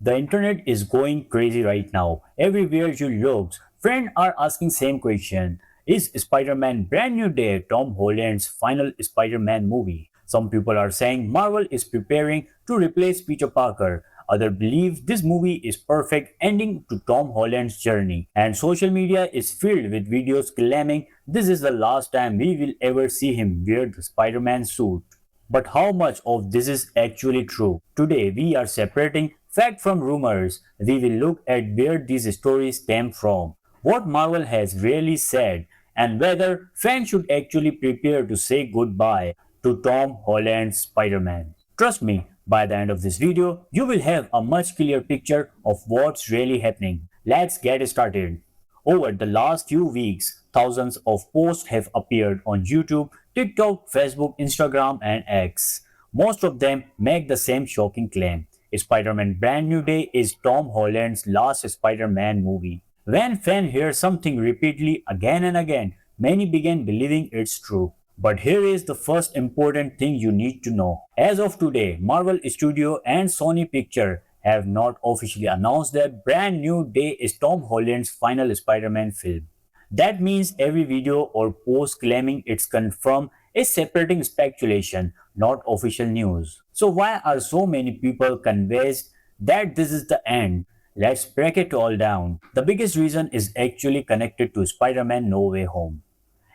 The internet is going crazy right now. Everywhere you look, friends are asking same question. Is Spider-Man Brand New Day Tom Holland's final Spider-Man movie? Some people are saying Marvel is preparing to replace Peter Parker. Others believe this movie is perfect ending to Tom Holland's journey. And social media is filled with videos claiming this is the last time we will ever see him wear the Spider-Man suit. But how much of this is actually true? Today we are separating fact from rumors. We will look at where these stories stem from, what Marvel has really said, and whether fans should actually prepare to say goodbye to Tom Holland's Spider-Man. Trust me, by the end of this video, you will have a much clearer picture of what's really happening. Let's get started. Over the last few weeks, thousands of posts have appeared on YouTube, TikTok, Facebook, Instagram, and X. Most of them make the same shocking claim. Spider-Man Brand New Day is Tom Holland's last Spider-Man movie. When fans hear something repeatedly again and again, many begin believing it's true. But here is the first important thing you need to know. As of today, Marvel Studio and Sony Pictures have not officially announced that Brand New Day is Tom Holland's final Spider-Man film. That means every video or post claiming it's confirmed is separating speculation, not official news. So why are so many people convinced that this is the end? Let's break it all down. The biggest reason is actually connected to Spider-Man No Way Home.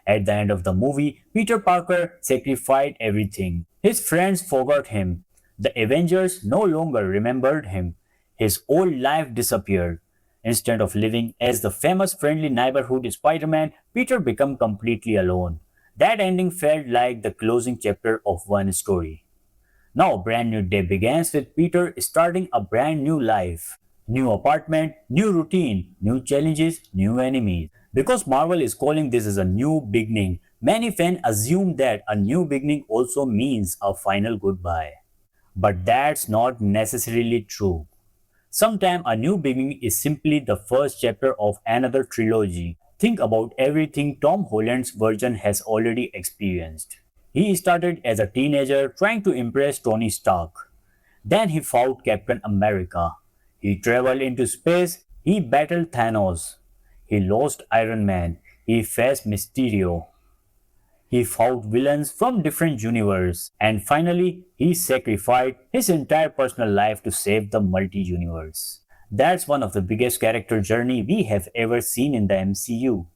At the end of the movie, Peter Parker sacrificed everything. His friends forgot him. The Avengers no longer remembered him. His old life disappeared. Instead of living as the famous friendly neighborhood Spider-Man, Peter became completely alone. That ending felt like the closing chapter of one story. Now Brand New Day begins with Peter starting a brand new life. New apartment, new routine, new challenges, new enemies. Because Marvel is calling this as a new beginning, many fans assume that a new beginning also means a final goodbye. But that's not necessarily true. Sometimes a new beginning is simply the first chapter of another trilogy. Think about everything Tom Holland's version has already experienced. He started as a teenager trying to impress Tony Stark. Then he fought Captain America. He traveled into space. He battled Thanos. He lost Iron Man. He faced Mysterio. He fought villains from different universes, and finally, he sacrificed his entire personal life to save the multi-universe. That's one of the biggest character journey we have ever seen in the MCU.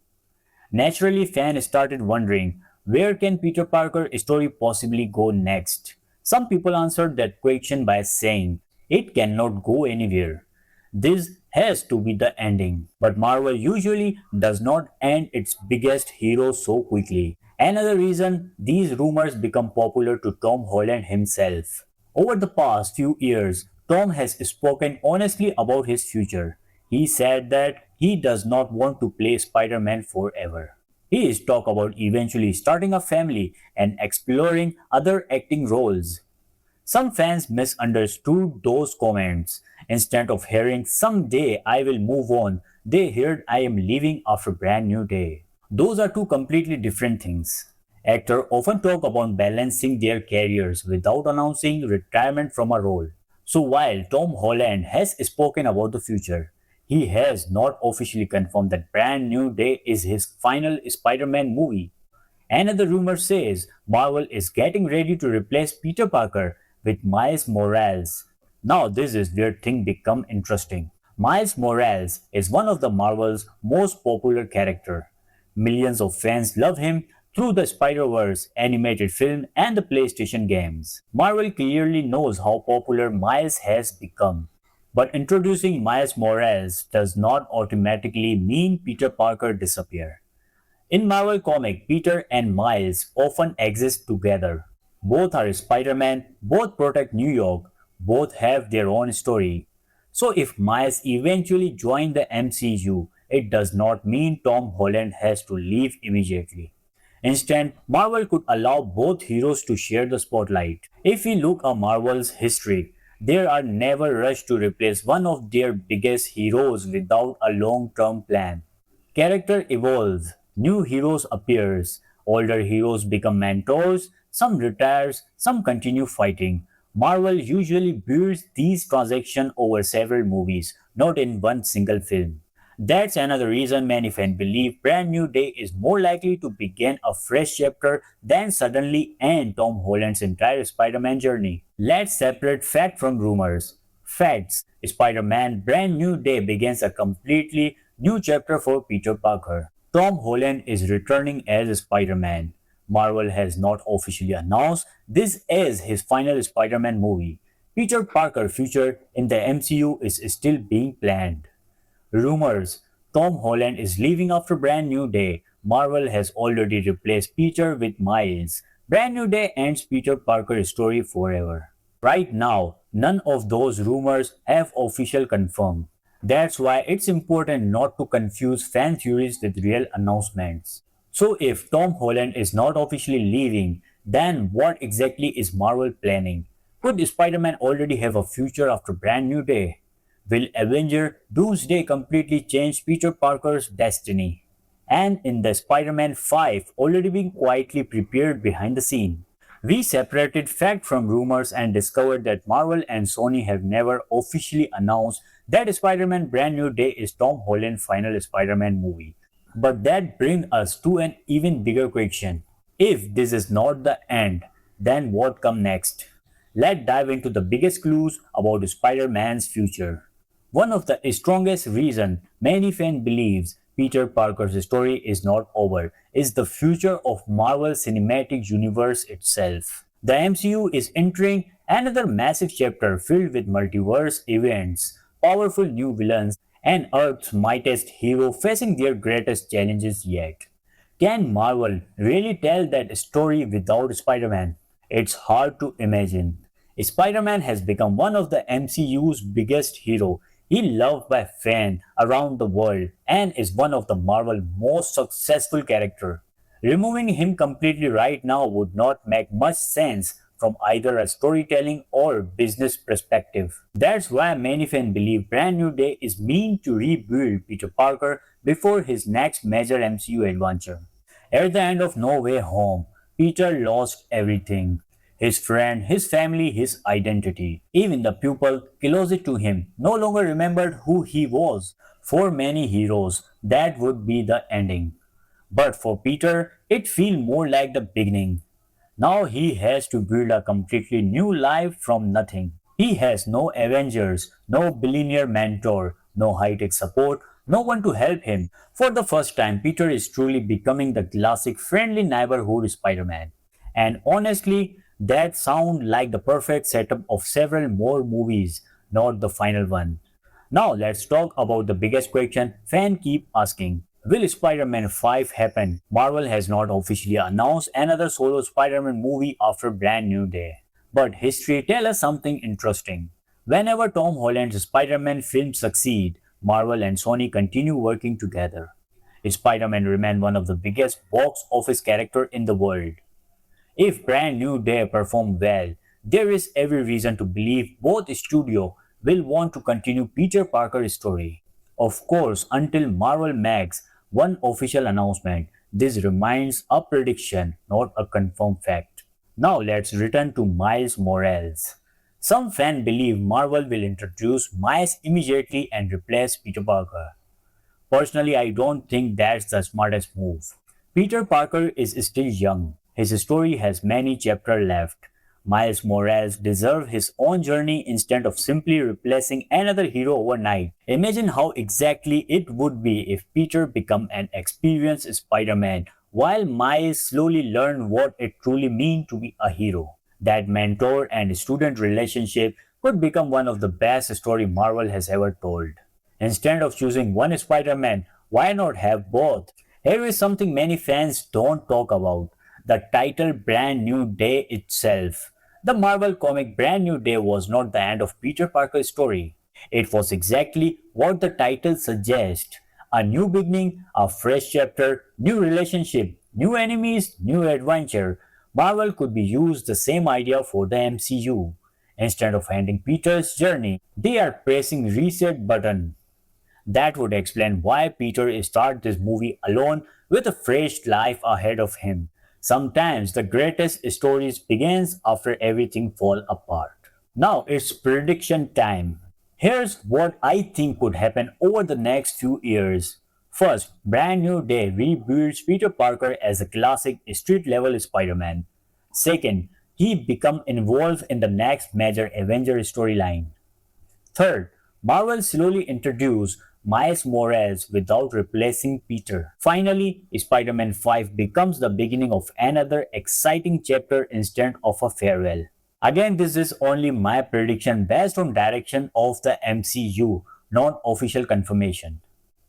Naturally, fans started wondering, where can Peter Parker's story possibly go next? Some people answered that question by saying, it cannot go anywhere. This has to be the ending. But Marvel usually does not end its biggest hero so quickly. Another reason these rumors become popular to Tom Holland himself. Over the past few years, Tom has spoken honestly about his future. He said that he does not want to play Spider-Man forever. He is talk about eventually starting a family and exploring other acting roles. Some fans misunderstood those comments. Instead of hearing someday I will move on, they heard I am leaving after Brand New Day. Those are two completely different things. Actors often talk about balancing their careers without announcing retirement from a role. So while Tom Holland has spoken about the future, he has not officially confirmed that Brand New Day is his final Spider-Man movie. Another rumor says Marvel is getting ready to replace Peter Parker with Miles Morales. Now this is where things become interesting. Miles Morales is one of the Marvel's most popular characters. Millions of fans love him through the Spider-Verse animated film and the PlayStation games. Marvel clearly knows how popular Miles has become. But introducing Miles Morales does not automatically mean Peter Parker disappears. In Marvel Comics, Peter and Miles often exist together. Both are Spider-Man, both protect New York, both have their own story. So if Miles eventually joins the MCU, it does not mean Tom Holland has to leave immediately. Instead, Marvel could allow both heroes to share the spotlight. If we look at Marvel's history, they are never rushed to replace one of their biggest heroes without a long-term plan. Character evolves, new heroes appears, older heroes become mentors, some retires, some continue fighting. Marvel usually builds these transactions over several movies, not in one single film. That's another reason many fans believe Brand New Day is more likely to begin a fresh chapter than suddenly end Tom Holland's entire Spider Man journey. Let's separate fact from rumors. Facts: Spider Man Brand New Day begins a completely new chapter for Peter Parker. Tom Holland is returning as Spider Man. Marvel has not officially announced this as his final Spider Man movie. Peter Parker's future in the MCU is still being planned. Rumors: Tom Holland is leaving after Brand New Day. Marvel has already replaced Peter with Miles. Brand New Day ends Peter Parker's story forever. Right now, none of those rumors have official confirmed. That's why it's important not to confuse fan theories with real announcements. So if Tom Holland is not officially leaving, then what exactly is Marvel planning? Could Spider-Man already have a future after Brand New Day? Will Avenger Doomsday completely change Peter Parker's destiny? And in the Spider-Man 5 already being quietly prepared behind the scene. We separated fact from rumors and discovered that Marvel and Sony have never officially announced that Spider-Man Brand New Day is Tom Holland's final Spider-Man movie. But that brings us to an even bigger question. If this is not the end, then what comes next? Let's dive into the biggest clues about Spider-Man's future. One of the strongest reasons many fans believe Peter Parker's story is not over is the future of Marvel Cinematic Universe itself. The MCU is entering another massive chapter filled with multiverse events, powerful new villains, and Earth's mightiest hero facing their greatest challenges yet. Can Marvel really tell that story without Spider-Man? It's hard to imagine. Spider-Man has become one of the MCU's biggest heroes. He loved by fans around the world and is one of the Marvel's most successful characters. Removing him completely right now would not make much sense from either a storytelling or business perspective. That's why many fans believe Brand New Day is meant to rebuild Peter Parker before his next major MCU adventure. At the end of No Way Home, Peter lost everything: his friend, his family, his identity. Even the people closest to him no longer remembered who he was. For many heroes, that would be the ending. But for Peter, it feels more like the beginning. Now he has to build a completely new life from nothing. He has no Avengers, no billionaire mentor, no high-tech support, no one to help him. For the first time, Peter is truly becoming the classic friendly neighborhood Spider-Man. And honestly, that sounds like the perfect setup of several more movies, not the final one. Now let's talk about the biggest question fans keep asking. Will Spider-Man 5 happen? Marvel has not officially announced another solo Spider-Man movie after Brand New Day. But history tells us something interesting. Whenever Tom Holland's Spider-Man films succeed, Marvel and Sony continue working together. Spider-Man remains one of the biggest box office characters in the world. If Brand New Day perform well, there is every reason to believe both studios will want to continue Peter Parker's story. Of course, until Marvel makes one official announcement, this remains a prediction, not a confirmed fact. Now let's return to Miles Morales. Some fans believe Marvel will introduce Miles immediately and replace Peter Parker. Personally, I don't think that's the smartest move. Peter Parker is still young. His story has many chapters left. Miles Morales deserves his own journey instead of simply replacing another hero overnight. Imagine how exactly it would be if Peter became an experienced Spider-Man while Miles slowly learned what it truly means to be a hero. That mentor and student relationship could become one of the best stories Marvel has ever told. Instead of choosing one Spider-Man, why not have both? Here is something many fans don't talk about: the title Brand New Day itself. The Marvel comic Brand New Day was not the end of Peter Parker's story. It was exactly what the title suggests: a new beginning, a fresh chapter, new relationship, new enemies, new adventure. Marvel could be used the same idea for the MCU. Instead of ending Peter's journey, they are pressing reset button. That would explain why Peter started this movie alone with a fresh life ahead of him. Sometimes the greatest stories begins after everything falls apart. Now it's prediction time. Here's what I think could happen over the next few years. First, Brand New Day rebuilds Peter Parker as a classic street level Spider Man. Second, he become involved in the next major Avengers storyline. Third, Marvel slowly introduced Miles Morales without replacing Peter. Finally, Spider Man 5 becomes the beginning of another exciting chapter instead of a farewell. Again, this is only my prediction based on direction of the MCU, not official confirmation.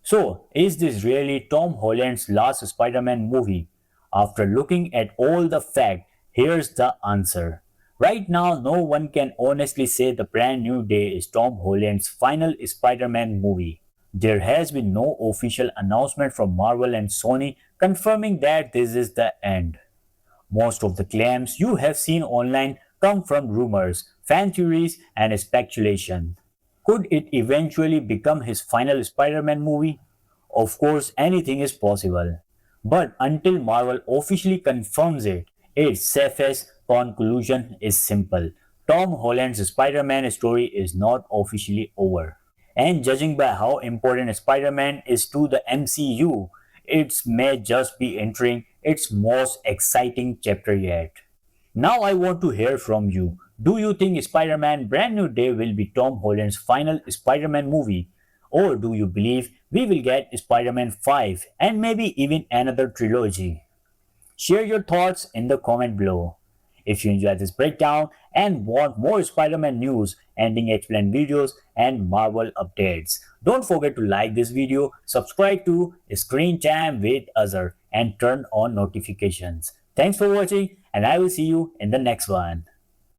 So, is this really Tom Holland's last Spider Man movie? After looking at all the facts, here's the answer. Right now, no one can honestly say The Brand New Day is Tom Holland's final Spider Man movie. There has been no official announcement from Marvel and Sony confirming that this is the end. Most of the claims you have seen online come from rumors, fan theories, and speculation. Could it eventually become his final Spider Man movie? Of course, anything is possible. But until Marvel officially confirms it, its safest conclusion is simple. Tom Holland's Spider Man story is not officially over. And judging by how important Spider Man is to the MCU, it may just be entering its most exciting chapter yet. Now I want to hear from you. Do you think Spider Man Brand New Day will be Tom Holland's final Spider Man movie? Or do you believe we will get Spider Man 5 and maybe even another trilogy? Share your thoughts in the comment below. If you enjoyed this breakdown and want more Spider-Man news, ending explained videos, and Marvel updates, don't forget to like this video, subscribe to Screentime with Azhar, and turn on notifications. Thanks for watching, and I will see you in the next one.